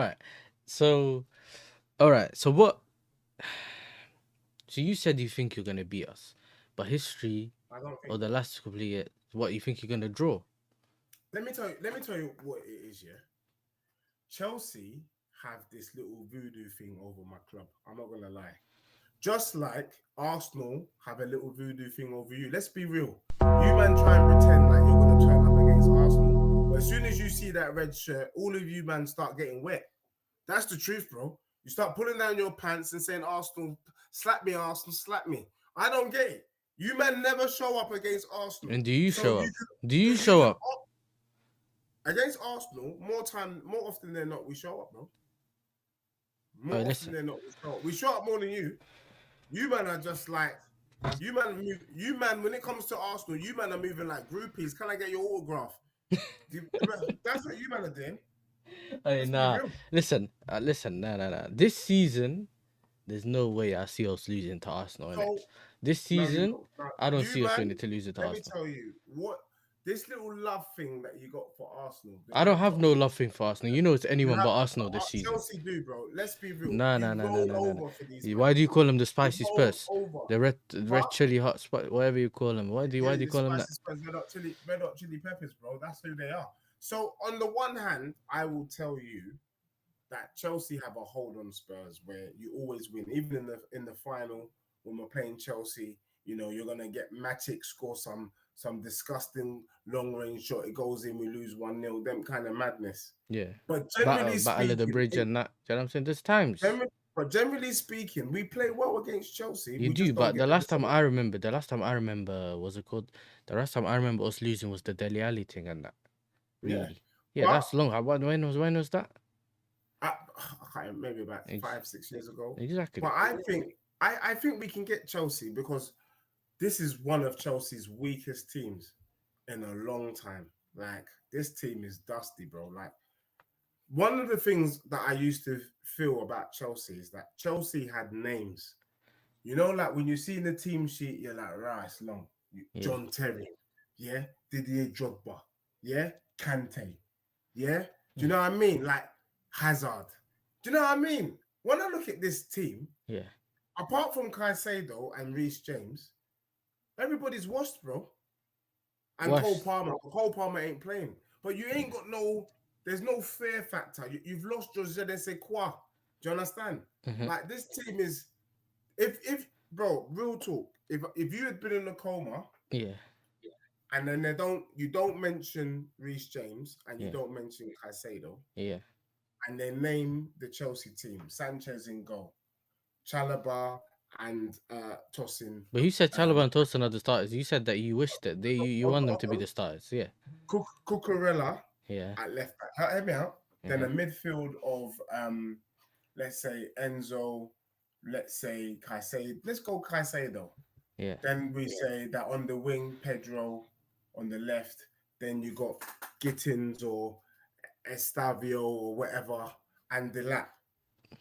Right. So, all right. So what? So you said you think you're gonna beat us, but history I don't or think. the last couple of years, what you think you're gonna draw? Let me tell you. Let me tell you what it is. Yeah, Chelsea have this little voodoo thing over my club. I'm not gonna lie. Just like Arsenal have a little voodoo thing over you. Let's be real. You man try and pretend like you're gonna turn up against Arsenal, but as soon as you see that red shirt, all of you man start getting wet. That's the truth, bro. You start pulling down your pants and saying, Arsenal, slap me. I don't get it. You men never show up against Arsenal. And do you So show you up? can, Do you you show can up? against Arsenal, more often than not, we show up, bro. All right, More often listen. than not, we show up. We show up more than you. You man are just like you man, when it comes to Arsenal, you man are moving like groupies. Can I get your autograph? That's what you man are doing. Hey, Let's be nah. real. Listen. Nah. This season, there's no way I see us losing to Arsenal in it. So This no, you season, don't. No, I don't you see us man, winning to lose it to let me Arsenal. tell you what this little love thing that you got for Arsenal, the I don't red have top. no love thing for Arsenal. You know it's You anyone have but that, Arsenal this season. Chelsea do, bro. Let's be real. Nah, You nah, nah, nah, roll nah, nah, nah. over for these man. Why do you call them the You spicy roll Spurs? over. The red But chili hot spot, whatever you call them. Why yeah, do you the call them that? spicy Spurs, red hot chili peppers, bro. That's who they are. So on the one hand, I will tell you that Chelsea have a hold on Spurs where you always win, even in the final when we're playing Chelsea. You know you're gonna get Matic score some disgusting long range shot. It goes in, we lose 1-0. Them kind of madness. Yeah. But generally Battle of the speaking, bridge and that. Do you know what I'm saying? There's times. generally speaking, we play well against Chelsea. You We do, just don't but get the result. the last time I remember, was it called? The last time I remember us losing was the Deli Ali thing and that. Yeah, Really? Yeah, but that's long. When was that? I can't maybe about Ex- 5-6 years ago. Exactly. But I think we can get Chelsea because this is one of Chelsea's weakest teams in a long time. Like this team is dusty, bro. Like one of the things that I used to feel about Chelsea is that Chelsea had names. You know, like when you see in the team sheet, you're like, right, it's long. Yeah. John Terry, yeah, Didier Drogba, yeah, Kante, yeah. Do you Mm. know what I mean? Like Hazard. Do you know what I mean? When I look at this team, Yeah. apart from Caicedo and Reece James, everybody's washed, bro. And Wash. Cole Palmer ain't playing. But you ain't got no, there's no fear factor. You've lost your je ne sais quoi. Do you understand? Mm-hmm. Like this team is, if bro, real talk, if you had been in a coma, Yeah. and then you don't mention Reece James and you Yeah. don't mention Caicedo, Yeah. and then name the Chelsea team, Sanchez in goal, Chalobah and Tosin. But you said Um, Chalobah and Tosin are the starters. You said that you wished that you want them to be the starters. Yeah. Cucurella Yeah. at left back. Help me out. Then Mm-hmm. a midfield of let's say Enzo, let's say Caicedo. Let's go Caicedo. Yeah. Then we say that on the wing, Pedro on the left. Then you got Gittins or Estavio or whatever, and the lap.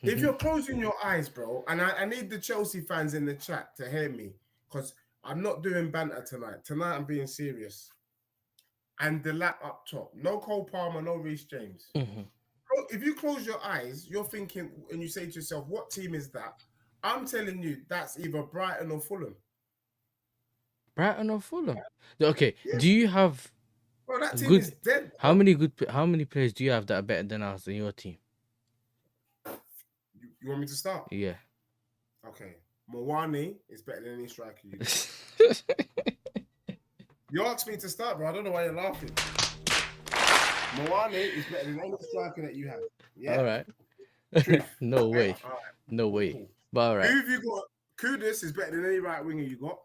If Mm-hmm. you're closing your eyes, bro, and I need the Chelsea fans in the chat to hear me, because I'm not doing banter tonight. Tonight I'm being serious. And the lap up top. No Cole Palmer, no Reece James. Mm-hmm. If you close your eyes, you're thinking, and you say to yourself, what team is that? I'm telling you, that's either Brighton or Fulham. Brighton or Fulham? Okay. Yeah. Do you have Bro, that team is good? dead. How Bro. many good? How many players do you have that are better than us in your team? You want me to start? Yeah. Okay. Muani is better than any striker you got. You asked me to start, bro. I don't know why you're laughing. Muani is better than any striker that you have. Yeah? All right. Truth. No Okay? way. All right. No way. Cool. But all right. Who have you got? Kudus is better than any right winger you got.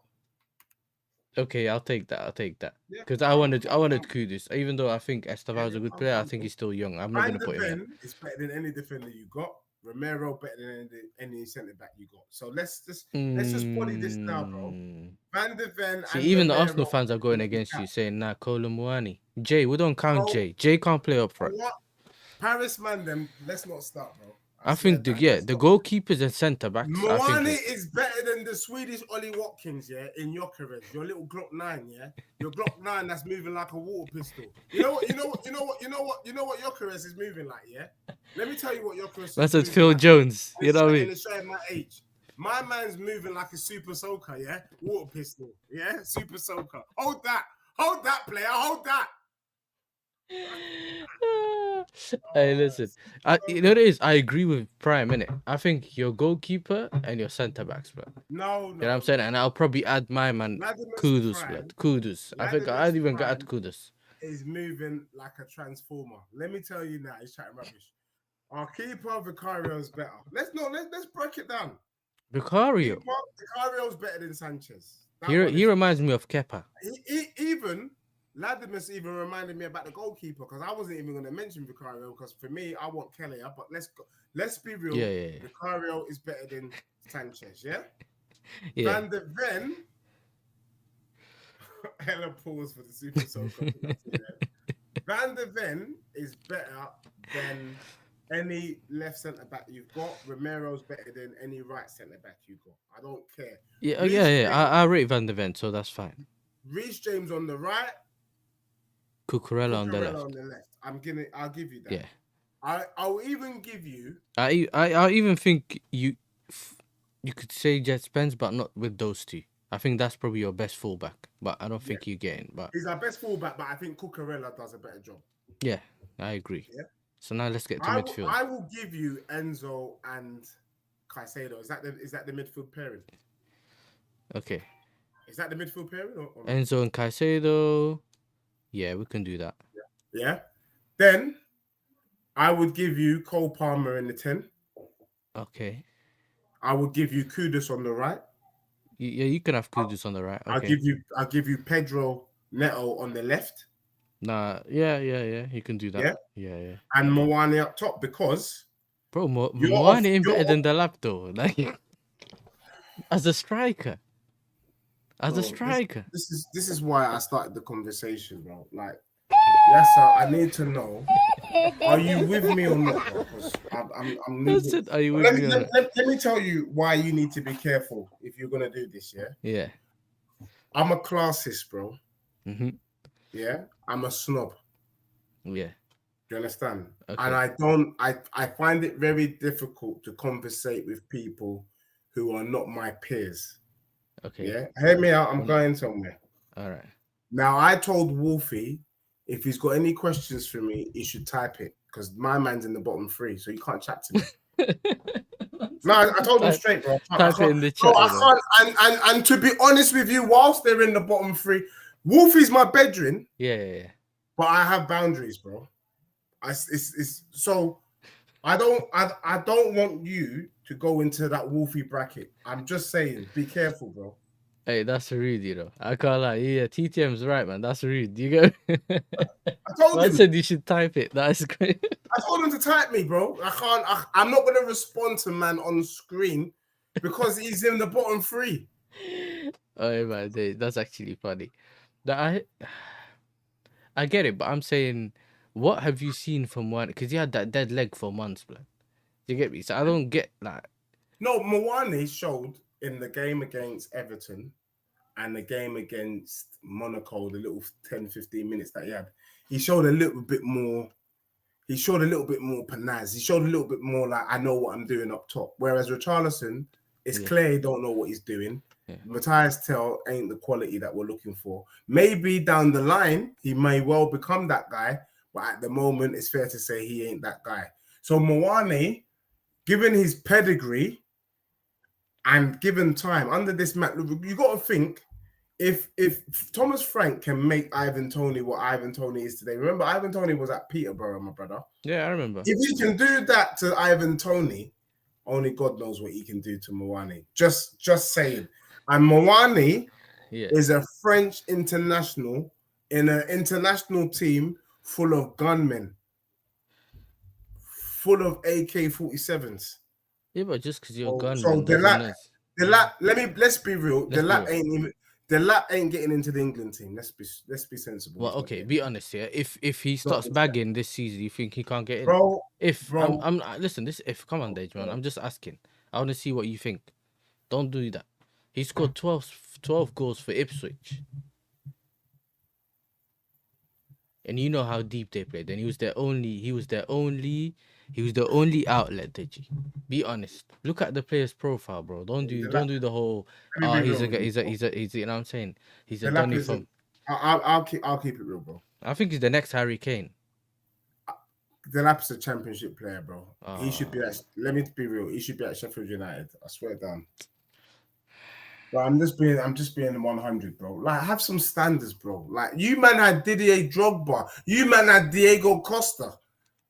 Okay, I'll take that. Yeah. Because I wanted Kudus. Even though I think Estaval's a good player, I think he's still young. I'm not Van gonna de put him in. Ven is better than any defender you got. Romero better than any centre back you got. So let's just body this now, bro. Van de Ven See, and even the Romero. Arsenal fans are going against you, saying, "Nah, Kolo Muani, Jay, we don't count Bro, Jay. Jay can't play up front." what? Paris man, them. Let's not start, bro. I think the goalkeepers and centre backs. I think Muani is better than the Swedish Ollie Watkins, yeah, in Jokeres. Your little Glock 9, yeah. Your Glock 9 that's moving like a water pistol. You know what Jokeres is moving like, yeah? Let me tell you what Jokeres is. That's what Phil Jones. You know what I mean? It's showing my age. My man's moving like a super soaker, yeah? Water pistol, yeah? Super soaker. Hold that, player, hold that. Hey, listen. You know what it is? I agree with Prime, innit? I think your goalkeeper and your centre backs, bro. No. You know what I'm saying? And I'll probably add my man Kudus, blood. Kudus. I think I'd even got Kudus. Is moving like a transformer. Let me tell you now, he's chatting rubbish. Our keeper Vicario's better. Let's break it down. Vicario. Vicario's better than Sanchez. He reminds me of Kepa. Even Ladimus even reminded me about the goalkeeper because I wasn't even going to mention Vicario because for me I want Kelly. But let's be real. Yeah. Vicario is better than Sanchez. Yeah. Yeah. Van de Ven. Hella pause for the Super Soaker. Van de Ven is better than any left centre back you've got. Romero's better than any right centre back you've got. I don't care. Yeah. I rate Van de Ven, so that's fine. Reece James on the right. Cucurella on the left. I'll give you that. Yeah. I'll even give you. I even think you could say Jet Spence, but not with those two. I think that's probably your best fullback, but I don't think you're getting. But he's our best fullback, but I think Cucurella does a better job. Yeah, I agree. Yeah. So now let's get to midfield. I will give you Enzo and Caicedo. Is that the midfield pairing? Okay. Is that the midfield pairing? Or Enzo and Caicedo. Yeah, we can do that. Yeah. Then I would give you Cole Palmer in the 10. Okay. I would give you Kudus on the right. Yeah, you can have Kudus on the right. Okay. I'll give you Pedro Neto on the left. Nah, yeah. You can do that. Yeah. And Muani up top because bro, Muani ain't better than the lap though. Like as a striker. This is why I started the conversation, bro. Like, yes, sir, I need to know. Are you with me or not? Because I'm are you with me? Let me tell you why you need to be careful if you're gonna do this. Yeah. I'm a classist, bro. Mm-hmm. Yeah, I'm a snob. Yeah. Do you understand? Okay. And I find it very difficult to conversate with people who are not my peers. Okay. Yeah. Hear me out. I'm going somewhere. All right. Now, I told Wolfie if he's got any questions for me, he should type it because my man's in the bottom 3, so you can't chat to me. No, I told him straight, bro. Type it in the chat. I can't. And to be honest with you, whilst they're in the bottom 3, Wolfie's my bedroom. Yeah. But I have boundaries, bro. So I don't want you to go into that Wolfie bracket. I'm just saying, be careful, bro. Hey, that's rude, you know. I can't lie. Yeah, TTM's right, man. That's rude. You go. I told him. I said you should type it. That's great. I told him to type me, bro. I'm not gonna respond to man on screen because he's in the bottom 3. Oh man, that's actually funny. I get it, but I'm saying, what have you seen from one? Because he had that dead leg for months, bro. You get me? So I don't get that. No, Muani showed in the game against Everton and the game against Monaco, the little 10-15 minutes that he had, he showed a little bit more. He showed a little bit more panaz. He showed a little bit more like, I know what I'm doing up top. Whereas Richarlison, it's clear he don't know what he's doing. Yeah. Matthias Tell ain't the quality that we're looking for. Maybe down the line, he may well become that guy. But at the moment, it's fair to say he ain't that guy. So Muani, given his pedigree and given time under this map, you got to think if Thomas Frank can make Ivan Toney what Ivan Toney is today. Remember, Ivan Toney was at Peterborough, my brother. Yeah, I remember. If he can do that to Ivan Toney, only God knows what he can do to Muani. Just saying. And Muani is a French international in an international team full of gunmen, full of AK-47s. Yeah, but just because you're a gunman. So let's be real. The lap ain't getting into the England team. Let's be sensible. Well, okay, be honest here. If he starts bagging this season, you think he can't get in? Bro, If bro. listen, this if come on, Dage, man. I'm just asking. I want to see what you think. Don't do that. He scored 12 goals for Ipswich. And you know how deep they played. And he was the only outlet, Deji. Be honest. Look at the player's profile, bro. Don't do the whole Let me be he's real a with guy, you. he's you know what I'm saying? He's a Delap Donny isn't. from I'll keep it real, bro. I think he's the next Harry Kane. Delap's a championship player, bro. He should be Uh at. Let me be real. He should be at Sheffield United. I swear down. But I'm just being 100, bro. Like, have some standards, bro. Like, you man had Didier Drogba. You man had Diego Costa.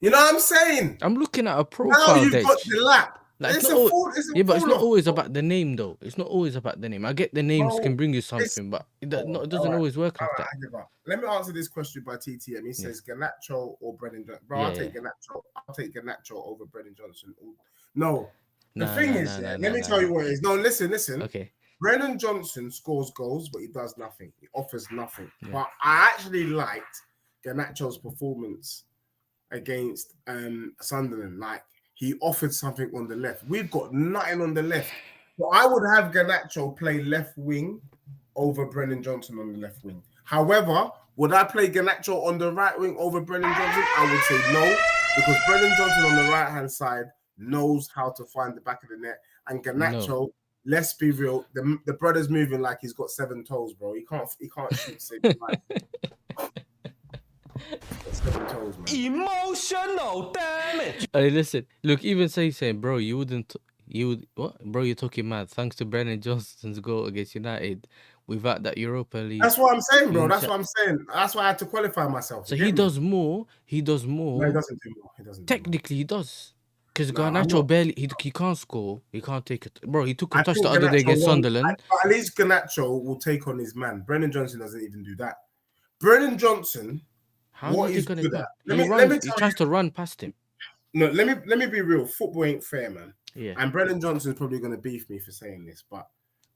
You know what I'm saying? I'm looking at a Now profile, you've got Dej. Delap. Like It's a fall. It's a yeah, but it's fall not off, always bro. about the name though. It's not always about the name. I get the names Bro, can bring you it's something, but all it doesn't right. always work All like right, that. I give up. Let me answer this question by TTM. He Yeah. says Garnacho or Brennan Johnson. Bro, Yeah, I'll yeah. take Garnacho. I'll take Garnacho over Brennan Johnson. No, the Nah, thing nah, is, nah, yeah, nah, let nah, me nah, tell nah. you what it is. No, listen. Okay. Brennan Johnson scores goals, but he does nothing. He offers nothing. Yeah. But I actually liked Garnacho's performance against Sunderland. Like, he offered something on the left. We've got nothing on the left. But I would have Garnacho play left wing over Brennan Johnson on the left wing. However, would I play Garnacho on the right wing over Brennan Johnson? I would say no, because Brennan Johnson on the right hand side knows how to find the back of the net, and Garnacho. No. Let's be real. The brother's moving like he's got 7 toes, bro. He can't shoot save life. 7 toes, man. Emotional damage. Hey, listen. Look, even saying, bro, you would what? Bro, you're talking mad. Thanks to Brennan Johnson's goal against United, without that Europa League. That's what I'm saying, bro. being That's cha- what I'm saying. That's why I had to qualify myself. So You he get me? does more. He does No, he more. doesn't do more. He doesn't do more. Technically, he does. Because No, I'm Garnacho not. barely he can't score. He can't take it. Bro, he took a I touch think the other day Garnacho against won't. Sunderland. But at least Garnacho will take on his man. Brennan Johnson doesn't even do that. Brennan Johnson, How what do you he's take on his good man? at. He Let me He tell tries you. to run past him. No, let me be real. Football ain't fair, man. Yeah. And Brennan Johnson's probably going to beef me for saying this, but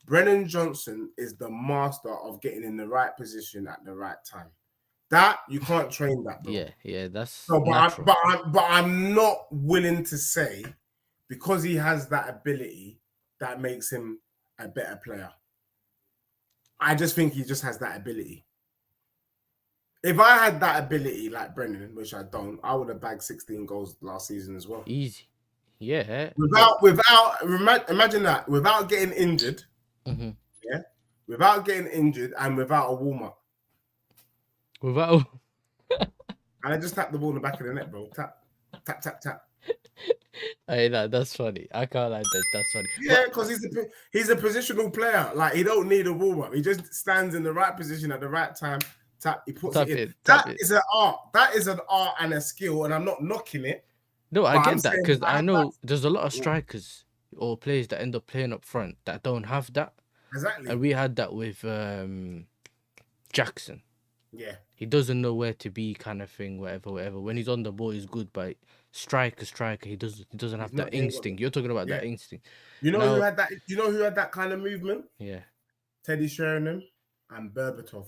Brennan Johnson is the master of getting in the right position at the right time. That you can't train that, bro. Yeah, that's So, natural. but I'm not willing to say because he has that ability that makes him a better player. I just think he just has that ability. If I had that ability like Brennan, which I don't, I would have bagged 16 goals last season as well. Easy. Yeah. Imagine that, without getting injured. Mm-hmm. Yeah, without getting injured and without a warm up. Without. And I just tapped the ball in the back of the net, bro. Tap, tap, tap, tap. Hey, that's funny. I can't like this. That's funny. Yeah, because he's a positional player. Like, he don't need a warm up. He just stands in the right position at the right time. Tap. He puts it in. That is an art. That is an art and a skill, and I'm not knocking it. No, I get that because I know there's a lot of strikers or players that end up playing up front that don't have that. Exactly. And we had that with Jackson. Yeah. He doesn't know where to be, kind of thing, whatever. When he's on the ball, he's good, but striker, he doesn't have that instinct. You're talking about that instinct. You know who had that? You know who had that kind of movement? Yeah. Teddy Sheringham and Berbatov.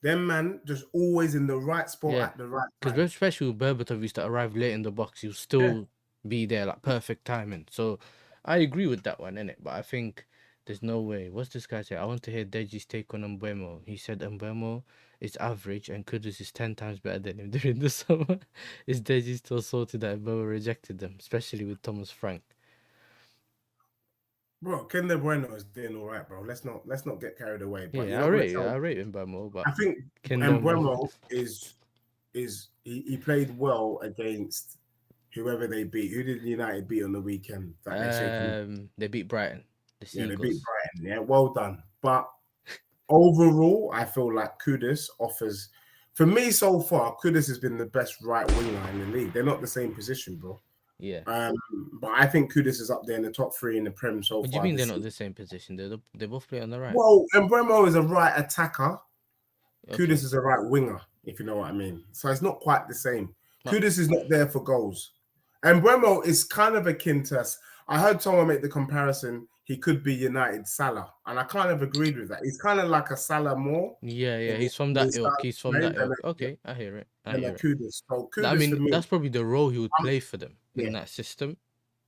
Them man just always in the right spot at the right time. Because especially with Berbatov used to arrive late in the box, he'll still be there, like perfect timing. So I agree with that one, innit? But I think there's no way. What's this guy say? I want to hear Deji's take on Mbeumo. He said Mbeumo is average and Kudus is 10 times better than him during the summer. Is Deji still salty that Mbeumo rejected them, especially with Thomas Frank? Bro, Ken De Bruyne is doing all right, bro. Let's not get carried away. But I rate Mbeumo, but I think Mbeumo he played well against whoever they beat. Who did United beat on the weekend? They beat Brighton. They beat Brighton. Yeah, well done. But overall, I feel like Kudus offers. For me, so far, Kudus has been the best right winger in the league. They're not the same position, bro. Yeah. But I think Kudus is up there in the top 3 in the Prem so far. What do you mean they're not the same position? They both play on the right. Well, Mbeumo is a right attacker. Okay. Kudus is a right winger, if you know what I mean. So it's not quite the same. Kudus is not there for goals. And Mbeumo is kind of akin to us. I heard someone make the comparison. he could be United Salah, and I kind of agreed with that. He's kind of like a Salah more. Yeah. He's from in that his ilk. style He's of from play that ilk. Okay, I hear it. I than a hear it. Kudus. So I Kudus for mean, me, that's probably the role he would I'm- play for them in yeah. that system.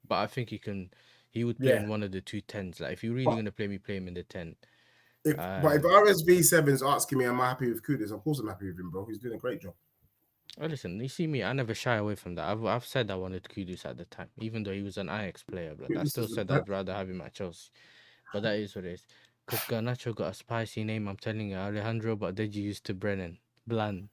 But I think he would play Yeah. in one of the two tens. Like if you're really gonna play me, play him in the 10. But if RSV7's asking me, am I happy with Kudus? Of course I'm happy with him, bro. He's doing a great job. Oh, listen, you see me, I never shy away from that. I've said I wanted Kudus at the time, even though he was an Ajax player, but I Kudus still is the said best. I'd rather have him at Chelsea. But that is what it is. Because Garnacho got a spicy name, I'm telling you, Alejandro, but they used to Brennan. Bland.